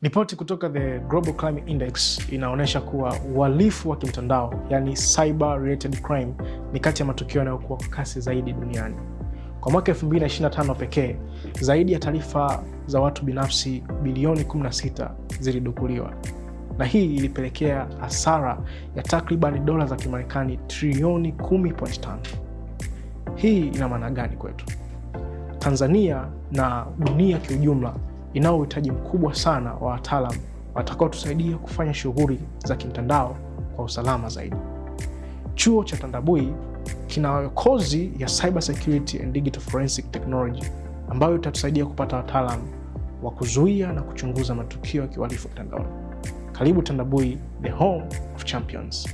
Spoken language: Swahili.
Ripoti kutoka the Global Crime Index inaonyesha kuwa uhalifu wa kimtandao, yani cyber related crime, ni kati ya matukio yanayokuwa kwa kasi zaidi duniani. Kwa mwaka 2025 pekee, zaidi ya taarifa za watu binafsi bilioni 16 zilidukuliwa. Na hii ilipelekea hasara ya takriban dola za Kimarekani trilioni 10.5. Hii ina maana gani kwetu? Tanzania na dunia kiujumla inao uhitaji mkubwa sana wa wataalamu watakao tusaidia kufanya shughuli za kimtandao kwa usalama zaidi. Chuo cha Tandabui kina kozi ya Cyber Security and Digital Forensic Technology ambayo itatusaidia kupata wataalamu wa kuzuia na kuchunguza matukio ya kiuhalifu mtandaoni. Karibu Tandabui, the home of champions.